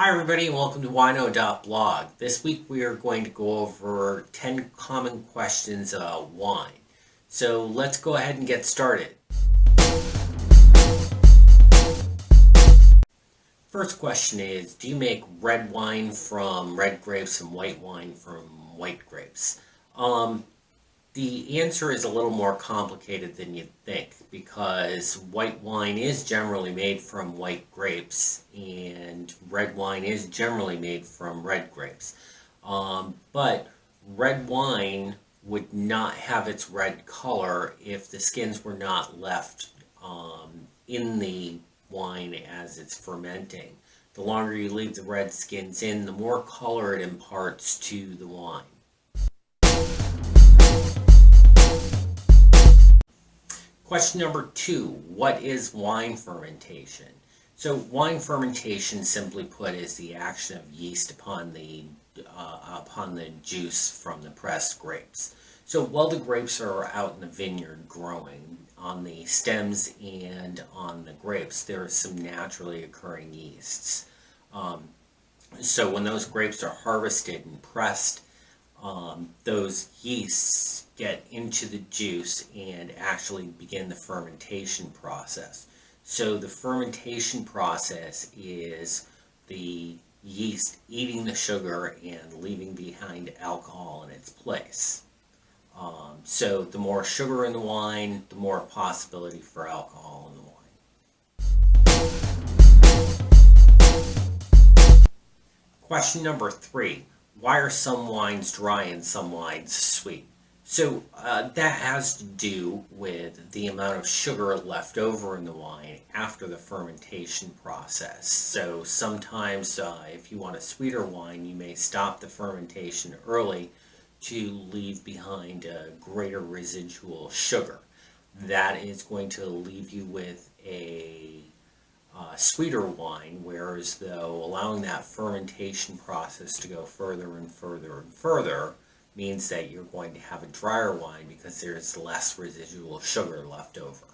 Hi everybody and welcome to Wino.Blog. This week we are going to go over 10 common questions about wine. So let's go ahead and get started. First question is, do you make red wine from red grapes and white wine from white grapes? The answer is a little more complicated than you'd think, because white wine is generally made from white grapes and red wine is generally made from red grapes. But red wine would not have its red color if the skins were not left in the wine as it's fermenting. The longer you leave the red skins in, the more color it imparts to the wine. Question number 2, what is wine fermentation? So wine fermentation, simply put, is the action of yeast upon the juice from the pressed grapes. So while the grapes are out in the vineyard growing, on the stems and on the grapes, there are some naturally occurring yeasts. So when those grapes are harvested and pressed, those yeasts get into the juice and actually begin the fermentation process. So the fermentation process is the yeast eating the sugar and leaving behind alcohol in its place. So the more sugar in the wine, the more possibility for alcohol in the wine. Question number 3. Why are some wines dry and some wines sweet? So that has to do with the amount of sugar left over in the wine after the fermentation process. So sometimes if you want a sweeter wine, you may stop the fermentation early to leave behind a greater residual sugar. That is going to leave you with a sweeter wine, whereas though allowing that fermentation process to go further and further and further means that you're going to have a drier wine because there's less residual sugar left over.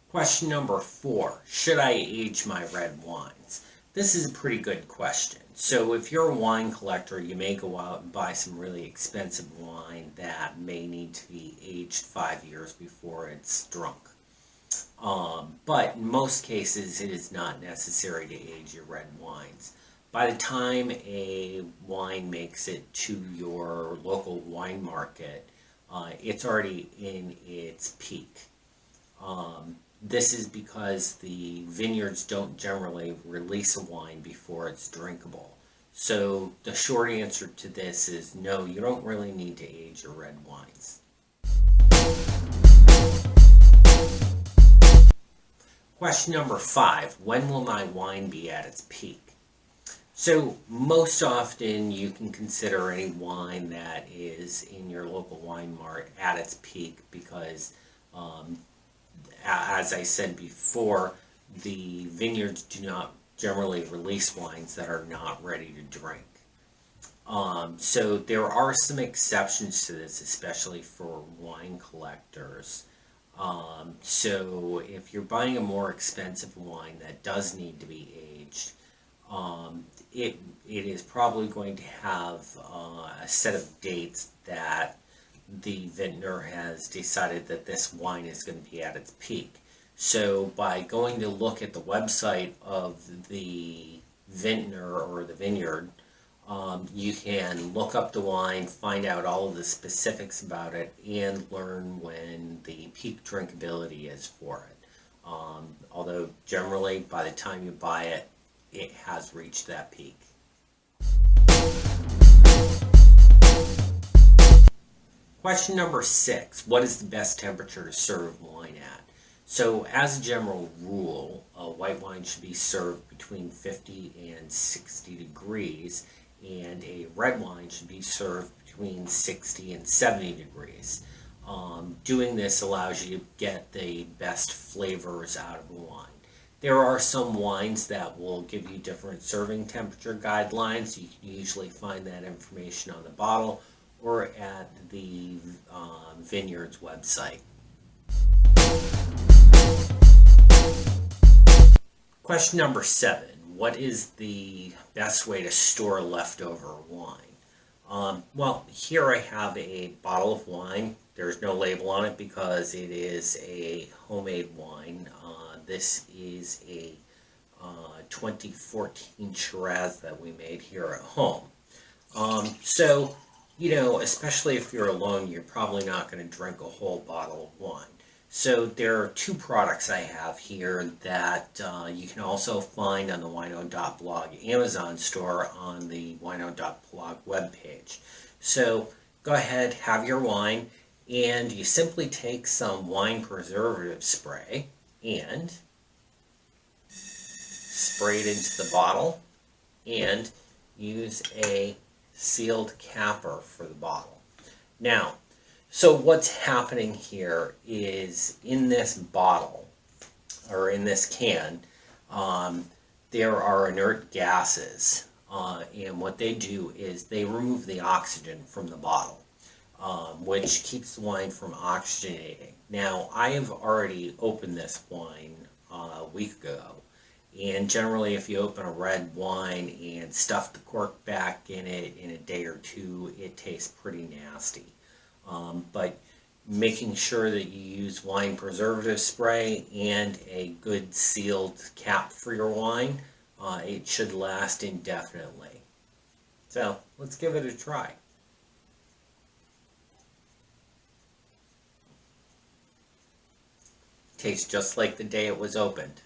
Question number 4, should I age my red wines? This is a pretty good question. So if you're a wine collector, you may go out and buy some really expensive wine that may need to be aged 5 years before it's drunk. But in most cases, it is not necessary to age your red wines. By the time a wine makes it to your local wine market, it's already in its peak. This is because the vineyards don't generally release a wine before it's drinkable. So the short answer to this is no, you don't really need to age your red wines. Question number 5, when will my wine be at its peak? So most often you can consider any wine that is in your local wine mart at its peak because as I said before, the vineyards do not generally release wines that are not ready to drink. So there are some exceptions to this, especially for wine collectors. So if you're buying a more expensive wine that does need to be aged, it is probably going to have a set of dates that the vintner has decided that this wine is going to be at its peak. So by going to look at the website of the vintner or the vineyard, you can look up the wine, find out all of the specifics about it, and learn when the peak drinkability is for it. Although generally by the time you buy it, it has reached that peak. Question number 6, what is the best temperature to serve wine at? So as a general rule, white wine should be served between 50 and 60 degrees, and a red wine should be served between 60 and 70 degrees. Doing this allows you to get the best flavors out of the wine. There are some wines that will give you different serving temperature guidelines. You can usually find that information on the bottle or at the vineyard's website. Question number 7. What is the best way to store leftover wine? Well, here I have a bottle of wine. There's no label on it because it is a homemade wine. This is a 2014 Shiraz that we made here at home. So, especially if you're alone, you're probably not going to drink a whole bottle of wine. So there are 2 products I have here that you can also find on the Wino.Blog Amazon store on the Wino.Blog webpage. So go ahead, have your wine, and you simply take some wine preservative spray and spray it into the bottle and use a sealed capper for the bottle. Now, so what's happening here is in this bottle, or in this can, there are inert gases, and what they do is they remove the oxygen from the bottle, which keeps the wine from oxygenating. Now, I have already opened this wine a week ago, and generally if you open a red wine and stuff the cork back in it in a day or 2, it tastes pretty nasty. But making sure that you use wine preservative spray and a good sealed cap for your wine, it should last indefinitely. So let's give it a try. Tastes just like the day it was opened.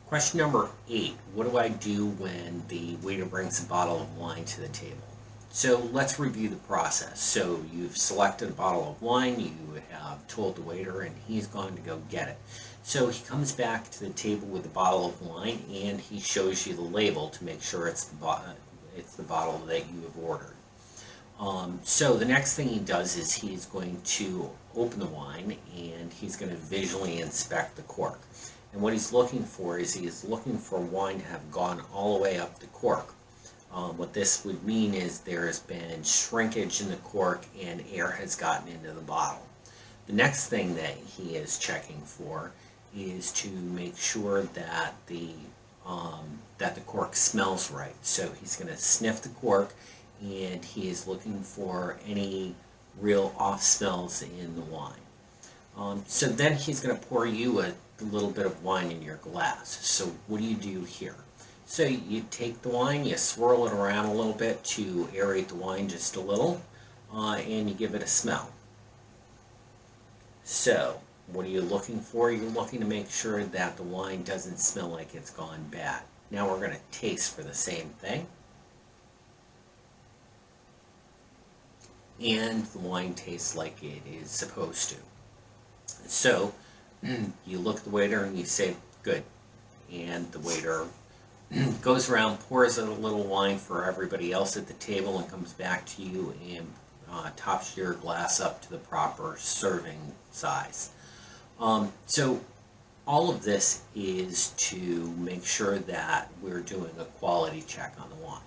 Question number 8. What do I do when the waiter brings a bottle of wine to the table? So let's review the process. So you've selected a bottle of wine, you have told the waiter, and he's going to go get it. So he comes back to the table with a bottle of wine, and he shows you the label to make sure it's the bottle that you have ordered. So the next thing he does is he's going to open the wine, and he's going to visually inspect the cork. And what he's looking for is he's looking for wine to have gone all the way up the cork. What this would mean is there has been shrinkage in the cork and air has gotten into the bottle. The next thing that he is checking for is to make sure that the cork smells right. So he's going to sniff the cork, and he is looking for any real off smells in the wine. So then he's going to pour you a little bit of wine in your glass. So what do you do here? So you take the wine, you swirl it around a little bit to aerate the wine just a little, and you give it a smell. So what are you looking for? You're looking to make sure that the wine doesn't smell like it's gone bad. Now we're going to taste for the same thing. And the wine tastes like it is supposed to. So you look at the waiter and you say, good. And the waiter goes around, pours out a little wine for everybody else at the table, and comes back to you and tops your glass up to the proper serving size. So all of this is to make sure that we're doing a quality check on the wine.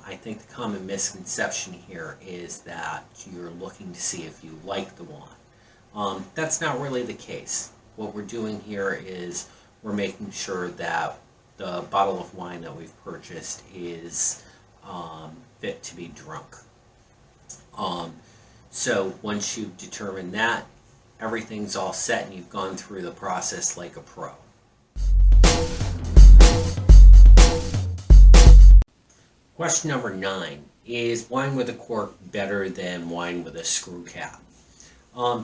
I think the common misconception here is that you're looking to see if you like the wine. That's not really the case. What we're doing here is we're making sure that the bottle of wine that we've purchased is fit to be drunk. So once you've determined that, everything's all set and you've gone through the process like a pro. Question number 9. Is wine with a cork better than wine with a screw cap?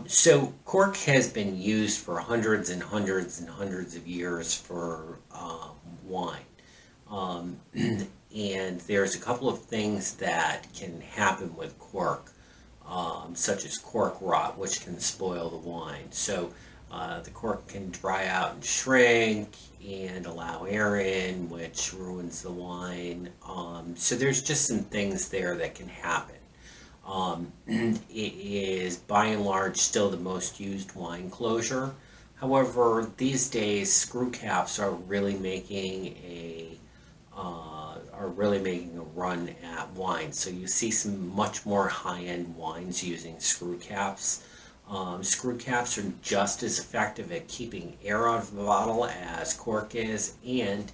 So cork has been used for hundreds and hundreds and hundreds of years for wine. And there's a couple of things that can happen with cork, such as cork rot, which can spoil the wine. So the cork can dry out and shrink and allow air in, which ruins the wine. So there's just some things there that can happen. It is by and large still the most used wine closure. However, these days screw caps are really making a run at wine. So you see some much more high-end wines using screw caps. Screw caps are just as effective at keeping air out of the bottle as cork is, and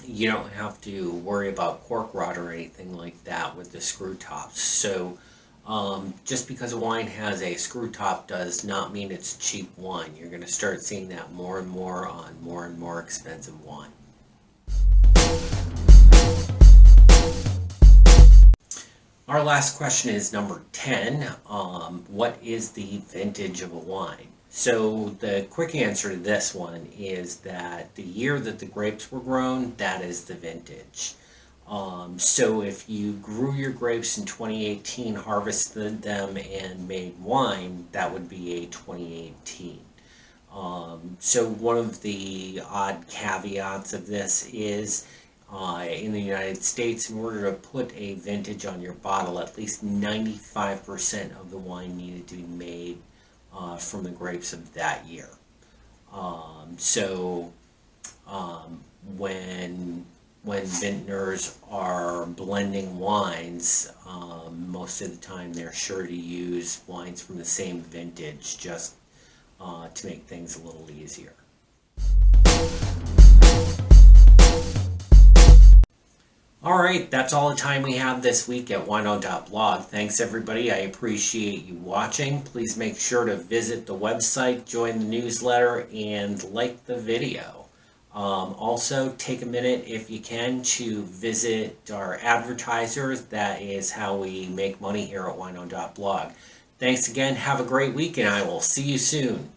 you don't have to worry about cork rot or anything like that with the screw tops. So just because a wine has a screw top does not mean it's cheap wine. You're going to start seeing that more and more on more and more expensive wine. Our last question is number 10. What is the vintage of a wine? So the quick answer to this one is that the year that the grapes were grown, that is the vintage. So if you grew your grapes in 2018, harvested them, and made wine, that would be a 2018. So one of the odd caveats of this is in the United States, in order to put a vintage on your bottle, at least 95% of the wine needed to be made from the grapes of that year. When vintners are blending wines, most of the time they're sure to use wines from the same vintage just to make things a little easier. Alright, that's all the time we have this week at Wino.Blog. Thanks everybody, I appreciate you watching. Please make sure to visit the website, join the newsletter, and like the video. Also, take a minute if you can to visit our advertisers. That is how we make money here at Wino.Blog. Thanks again, have a great week, and I will see you soon.